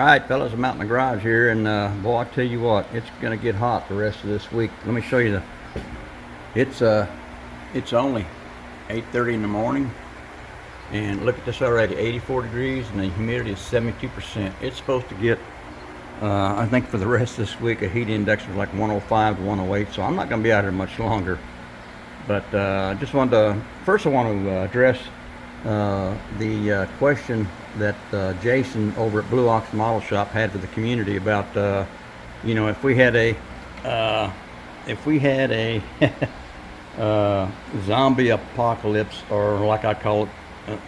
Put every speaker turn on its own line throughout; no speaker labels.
Alright fellas, I'm out in the garage here, and boy, I tell you what, it's gonna get hot the rest of this week. Let me show you it's only 8:30 in the morning, and look at this already, 84 degrees, and the humidity is 72%. It's supposed to get, I think for the rest of this week, a heat index of like 105 to 108, so I'm not gonna be out here much longer. But I just wanted to, first I want to address the question that Jason over at Blue Ox Model Shop had for the community about, you know, if we had a zombie apocalypse, or like I call it,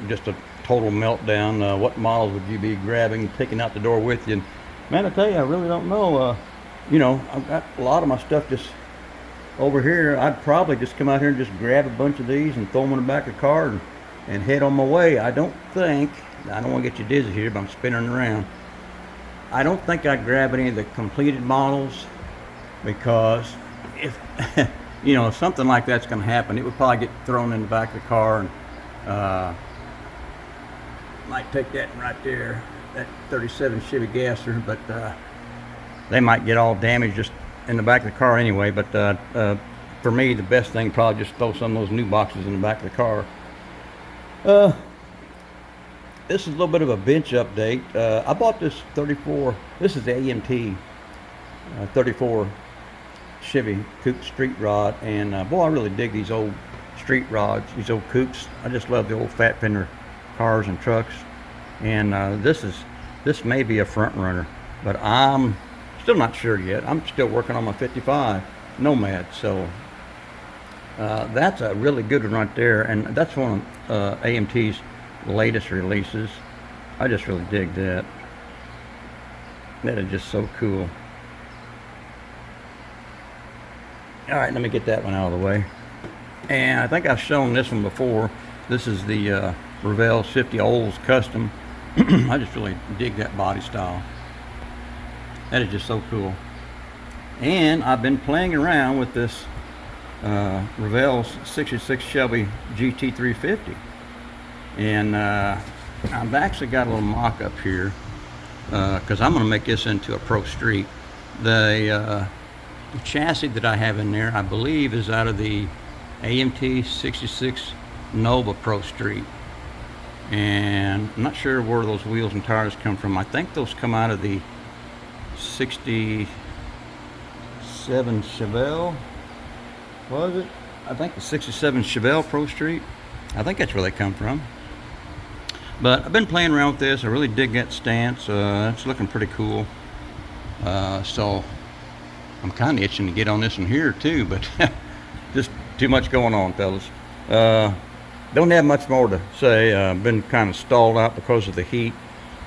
just a total meltdown, what models would you be grabbing, taking out the door with you? And man, I tell you, I really don't know. You know, I've got a lot of my stuff just over here. I'd probably just come out here and just grab a bunch of these and throw them in the back of the car and head on my way. I don't want to get you dizzy here, but I'm spinning around. I don't think I'd grab any of the completed models, because if you know, if something like that's going to happen, it would probably get thrown in the back of the car, and might take that right there, that 37 Chevy Gasser, but they might get all damaged just in the back of the car anyway. But for me, the best thing, probably just throw some of those new boxes in the back of the car. This is a little bit of a bench update. I bought this 34, this is the AMT 34 Chevy Coupe street rod, and boy, I really dig these old street rods, these old coupes. I just love the old fat fender cars and trucks, and this may be a front runner, but I'm still not sure yet. I'm still working on my 55 Nomad, so that's a really good one right there, and that's one of AMT's latest releases. I just really dig that. That is just so cool. All right, let me get that one out of the way. And I think I've shown this one before. This is the Revell 50 Olds Custom. I just really dig that body style. That is just so cool. And I've been playing around with this Revell 66 Shelby GT350. And I've actually got a little mock-up here, because I'm going to make this into a Pro Street. The chassis that I have in there, I believe, is out of the AMT 66 Nova Pro Street. And I'm not sure where those wheels and tires come from. I think those come out of the 67 Chevelle, was it? I think the 67 Chevelle Pro Street. I think that's where they come from. But I've been playing around with this. I really dig that stance. It's looking pretty cool. So I'm kind of itching to get on this one here too, but just too much going on, fellas. Don't have much more to say. Been kind of stalled out because of the heat.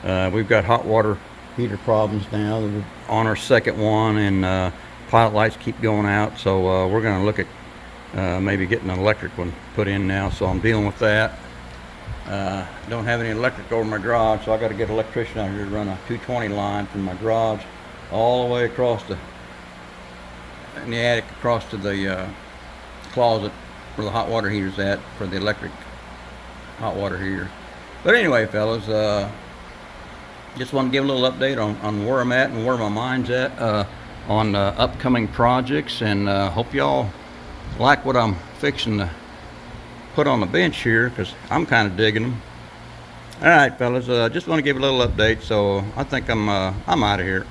We've got hot water heater problems now. We're on our second one, and pilot lights keep going out. So we're going to look at maybe getting an electric one put in now. So I'm dealing with that. Don't have any electric over my garage, so I got to get an electrician out here to run a 220 line from my garage all the way across in the attic, across to the closet where the hot water heater's at, for the electric hot water heater. But anyway, fellas, just want to give a little update on where I'm at and where my mind's at on upcoming projects, and hope y'all like what I'm fixing to put on the bench here, because I'm kind of digging them. All right, fellas, just want to give a little update, so I think I'm out of here.